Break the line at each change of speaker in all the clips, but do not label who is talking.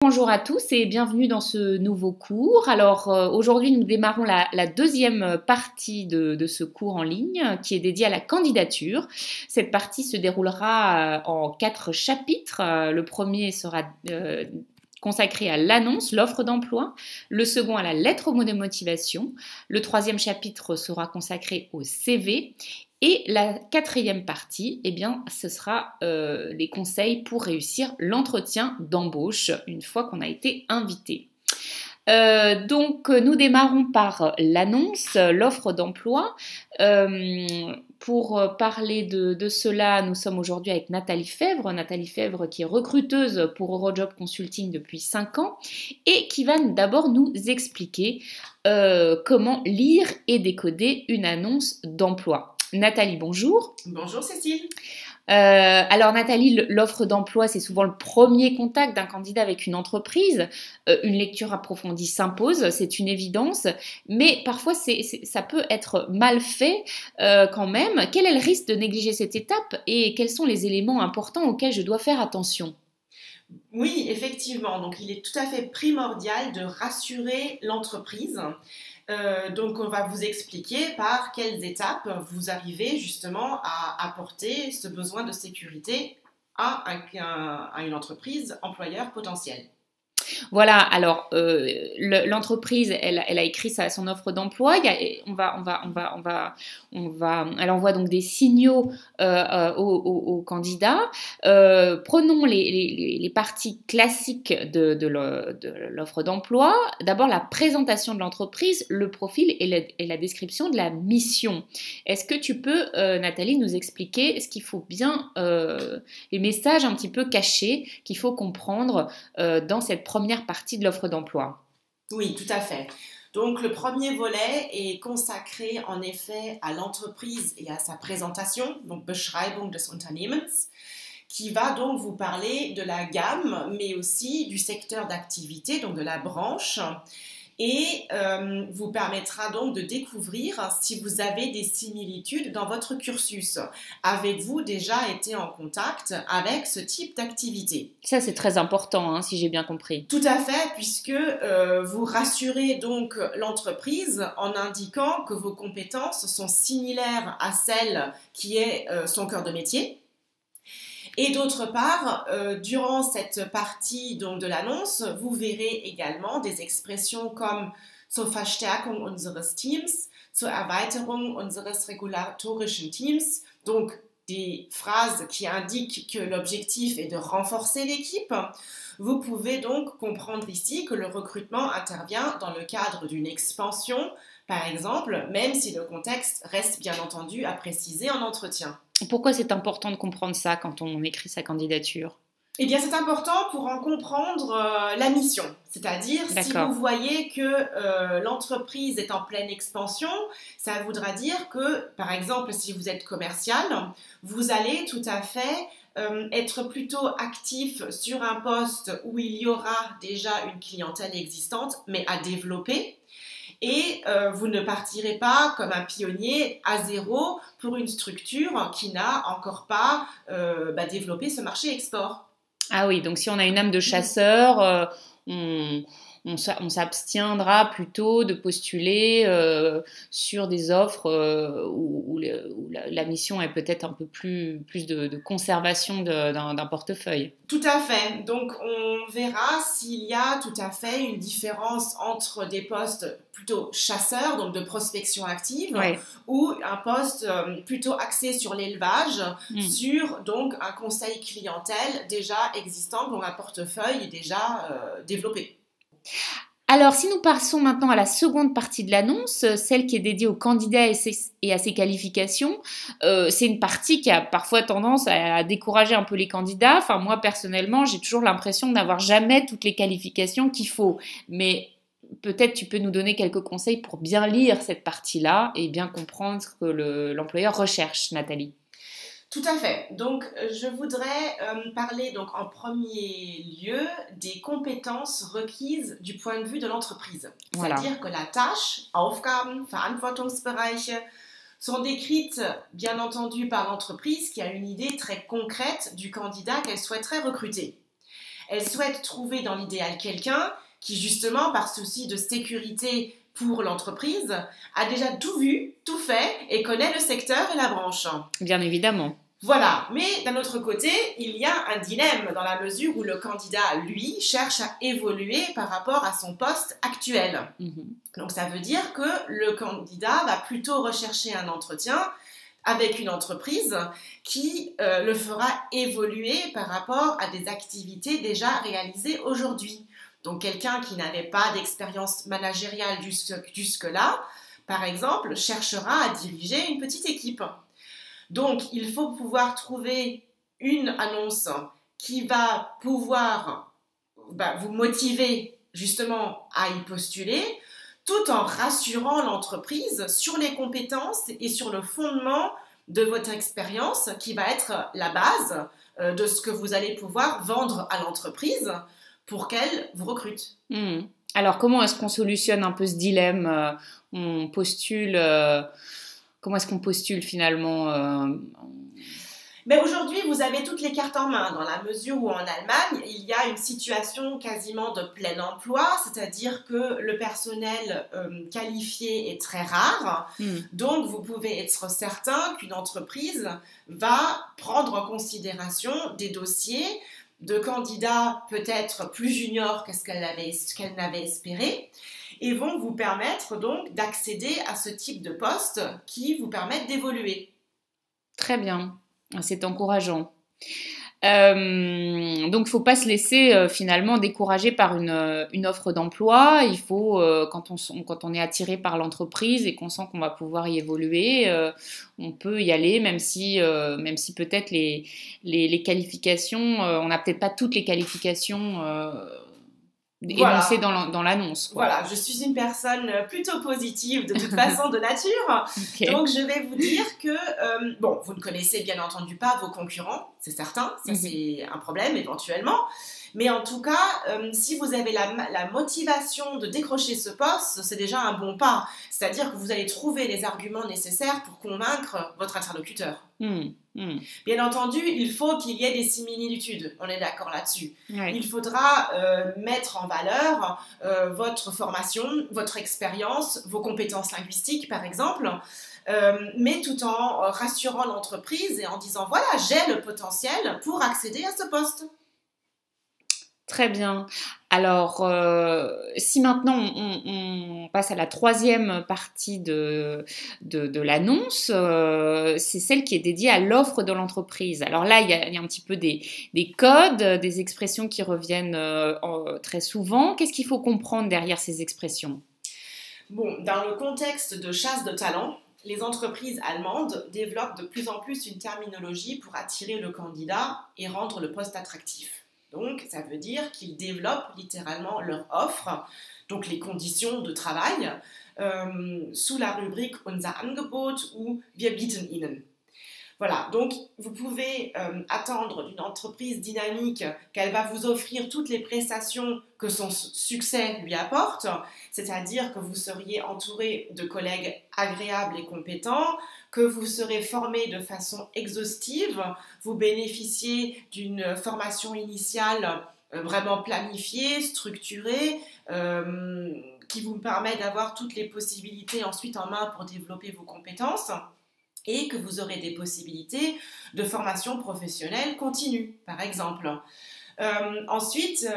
Bonjour à tous et bienvenue dans ce nouveau cours. Alors aujourd'hui nous démarrons la deuxième partie de ce cours en ligne qui est dédié à la candidature. Cette partie se déroulera en 4 chapitres. Le premier sera consacré à l'annonce, l'offre d'emploi, le second à la lettre de motivation, le troisième chapitre sera consacré au CV et la quatrième partie, eh bien, ce sera les conseils pour réussir l'entretien d'embauche une fois qu'on a été invité. Donc, nous démarrons par l'annonce, l'offre d'emploi. Pour parler de cela, nous sommes aujourd'hui avec Nathalie Fèvre. Nathalie Fèvre qui est recruteuse pour Eurojob Consulting depuis 5 ans et qui va d'abord nous expliquer comment lire et décoder une annonce d'emploi. Nathalie, bonjour.
Bonjour Cécile.
Alors Nathalie, l'offre d'emploi, c'est souvent le premier contact d'un candidat avec une entreprise. Une lecture approfondie s'impose, c'est une évidence, mais parfois ça peut être mal fait quand même. Quel est le risque de négliger cette étape et quels sont les éléments importants auxquels je dois faire attention ?
Oui, effectivement. Donc, il est tout à fait primordial de rassurer l'entreprise. Donc, on va vous expliquer par quelles étapes vous arrivez justement à apporter ce besoin de sécurité à une entreprise employeur potentiel.
Voilà, alors l'entreprise, elle a écrit son offre d'emploi. Elle envoie donc des signaux aux candidats. Prenons les parties classiques de l'offre d'emploi. D'abord, la présentation de l'entreprise, le profil et la description de la mission. Est-ce que tu peux, Nathalie, nous expliquer ce qu'il faut bien, les messages un petit peu cachés qu'il faut comprendre dans cette première partie de l'offre d'emploi?
Oui, tout à fait. Donc, le premier volet est consacré en effet à l'entreprise et à sa présentation, donc Beschreibung des Unternehmens, qui va donc vous parler de la gamme, mais aussi du secteur d'activité, donc de la branche, et vous permettra donc de découvrir si vous avez des similitudes dans votre cursus. Avez-vous déjà été en contact avec ce type d'activité?
Ça, c'est très important, hein, si j'ai bien compris.
Tout à fait, puisque vous rassurez donc l'entreprise en indiquant que vos compétences sont similaires à celles qui est son cœur de métier. Et d'autre part, durant cette partie donc, de l'annonce, vous verrez également des expressions comme zur Verstärkung unseres Teams, zur Erweiterung unseres regulatorischen Teams, donc des phrases qui indiquent que l'objectif est de renforcer l'équipe. Vous pouvez donc comprendre ici que le recrutement intervient dans le cadre d'une expansion, par exemple, même si le contexte reste bien entendu à préciser en entretien.
Pourquoi c'est important de comprendre ça quand on écrit sa candidature?
Eh bien, c'est important pour en comprendre la mission. C'est-à-dire, si vous voyez que l'entreprise est en pleine expansion, ça voudra dire que, par exemple, si vous êtes commercial, vous allez tout à fait être plutôt actif sur un poste où il y aura déjà une clientèle existante, mais à développer. Et vous ne partirez pas comme un pionnier à zéro pour une structure qui n'a encore pas développé ce marché export.
Ah oui, donc si on a une âme de chasseur, on s'abstiendra plutôt de postuler sur des offres où la mission est peut-être un peu plus de conservation d'un portefeuille.
Tout à fait. Donc, on verra s'il y a tout à fait une différence entre des postes plutôt chasseurs, donc de prospection active, ou un poste plutôt axé sur l'élevage, sur donc un conseil clientèle déjà existant, dont un portefeuille est déjà développé.
Alors, si nous passons maintenant à la seconde partie de l'annonce, celle qui est dédiée aux candidats et à ses qualifications, c'est une partie qui a parfois tendance à décourager un peu les candidats. Enfin, moi, personnellement, j'ai toujours l'impression de n'avoir jamais toutes les qualifications qu'il faut. Mais peut-être tu peux nous donner quelques conseils pour bien lire cette partie-là et bien comprendre ce que l'employeur recherche, Nathalie.
Tout à fait. Donc, je voudrais parler donc, en premier lieu des compétences requises du point de vue de l'entreprise.
Voilà.
C'est-à-dire que la tâche, Aufgaben, Verantwortungsbereiche sont décrites, bien entendu, par l'entreprise qui a une idée très concrète du candidat qu'elle souhaiterait recruter. Elle souhaite trouver dans l'idéal quelqu'un qui, justement, par souci de sécurité pour l'entreprise, a déjà tout vu, tout fait et connaît le secteur et la branche.
Bien évidemment.
Voilà, mais d'un autre côté, il y a un dilemme dans la mesure où le candidat, lui, cherche à évoluer par rapport à son poste actuel. Donc ça veut dire que le candidat va plutôt rechercher un entretien avec une entreprise qui le fera évoluer par rapport à des activités déjà réalisées aujourd'hui. Donc quelqu'un qui n'avait pas d'expérience managériale jusque-là, par exemple, cherchera à diriger une petite équipe. Donc, il faut pouvoir trouver une annonce qui va pouvoir vous motiver justement à y postuler, tout en rassurant l'entreprise sur les compétences et sur le fondement de votre expérience qui va être la base de ce que vous allez pouvoir vendre à l'entreprise pour qu'elle vous recrute.
Alors, comment est-ce qu'on solutionne un peu ce dilemme? On postule... Comment est-ce qu'on postule finalement
Mais aujourd'hui, vous avez toutes les cartes en main, dans la mesure où en Allemagne, il y a une situation quasiment de plein emploi, c'est-à-dire que le personnel qualifié est très rare. Donc, vous pouvez être certain qu'une entreprise va prendre en considération des dossiers de candidats peut-être plus juniors que ce qu'elle n'avait espéré, et vont vous permettre donc d'accéder à ce type de poste qui vous permettent d'évoluer.
Très bien, c'est encourageant. Donc, il ne faut pas se laisser finalement décourager par une offre d'emploi. Il faut, quand on est attiré par l'entreprise et qu'on sent qu'on va pouvoir y évoluer, on peut y aller, même si peut-être les qualifications, on n'a peut-être pas toutes les qualifications énoncées dans l'annonce. Quoi.
Voilà, je suis une personne plutôt positive de toute façon de nature. Okay. Donc, je vais vous dire que, vous ne connaissez bien entendu pas vos concurrents, c'est certain, ça c'est un problème éventuellement. Mais en tout cas, si vous avez la motivation de décrocher ce poste, c'est déjà un bon pas. C'est-à-dire que vous allez trouver les arguments nécessaires pour convaincre votre interlocuteur. Bien entendu, il faut qu'il y ait des similitudes, on est d'accord là-dessus. Ouais. Il faudra mettre en valeur votre formation, votre expérience, vos compétences linguistiques par exemple, mais tout en rassurant l'entreprise et en disant voilà, j'ai le potentiel pour accéder à ce poste.
Très bien. Alors, si maintenant on passe à la troisième partie de l'annonce, c'est celle qui est dédiée à l'offre de l'entreprise. Alors là, il y a un petit peu des codes, des expressions qui reviennent très souvent. Qu'est-ce qu'il faut comprendre derrière ces expressions ?
Bon, dans le contexte de chasse de talent, les entreprises allemandes développent de plus en plus une terminologie pour attirer le candidat et rendre le poste attractif. Donc, ça veut dire qu'ils développent littéralement leur offre, donc les conditions de travail, sous la rubrique Unser Angebot ou Wir bieten Ihnen. Voilà, donc vous pouvez attendre d'une entreprise dynamique qu'elle va vous offrir toutes les prestations que son succès lui apporte, c'est-à-dire que vous seriez entouré de collègues agréables et compétents, que vous serez formé de façon exhaustive, vous bénéficiez d'une formation initiale vraiment planifiée, structurée, qui vous permet d'avoir toutes les possibilités ensuite en main pour développer vos compétences, et que vous aurez des possibilités de formation professionnelle continue, par exemple. Ensuite,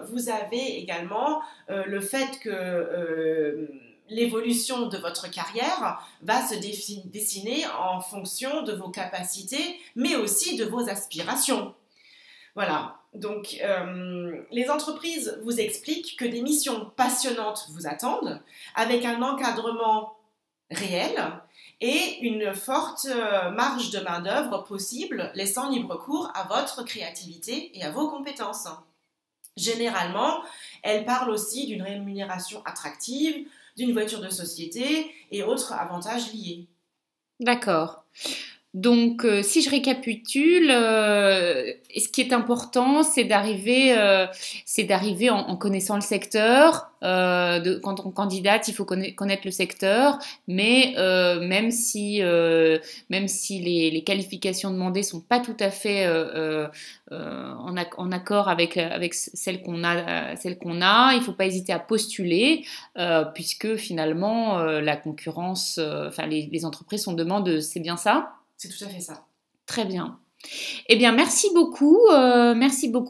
vous avez également le fait que l'évolution de votre carrière va se dessiner en fonction de vos capacités, mais aussi de vos aspirations. Voilà, donc les entreprises vous expliquent que des missions passionnantes vous attendent, avec un encadrement réel, et une forte marge de main-d'œuvre possible, laissant libre cours à votre créativité et à vos compétences. Généralement, elle parle aussi d'une rémunération attractive, d'une voiture de société et autres avantages liés.
D'accord. Donc, si je récapitule, ce qui est important, c'est d'arriver en connaissant le secteur. Quand on candidate, il faut connaître le secteur, mais même si les qualifications demandées sont pas tout à fait en accord avec celles qu'on a, il faut pas hésiter à postuler, puisque finalement la concurrence, enfin les entreprises sont demandent, c'est bien ça?
C'est tout à fait ça.
Très bien. Eh bien, merci beaucoup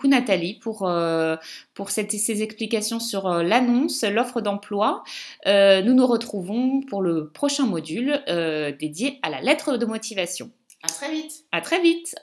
Nathalie pour ces explications sur l'annonce, l'offre d'emploi. Nous nous retrouvons pour le prochain module dédié à la lettre de motivation.
À très vite.
À très vite.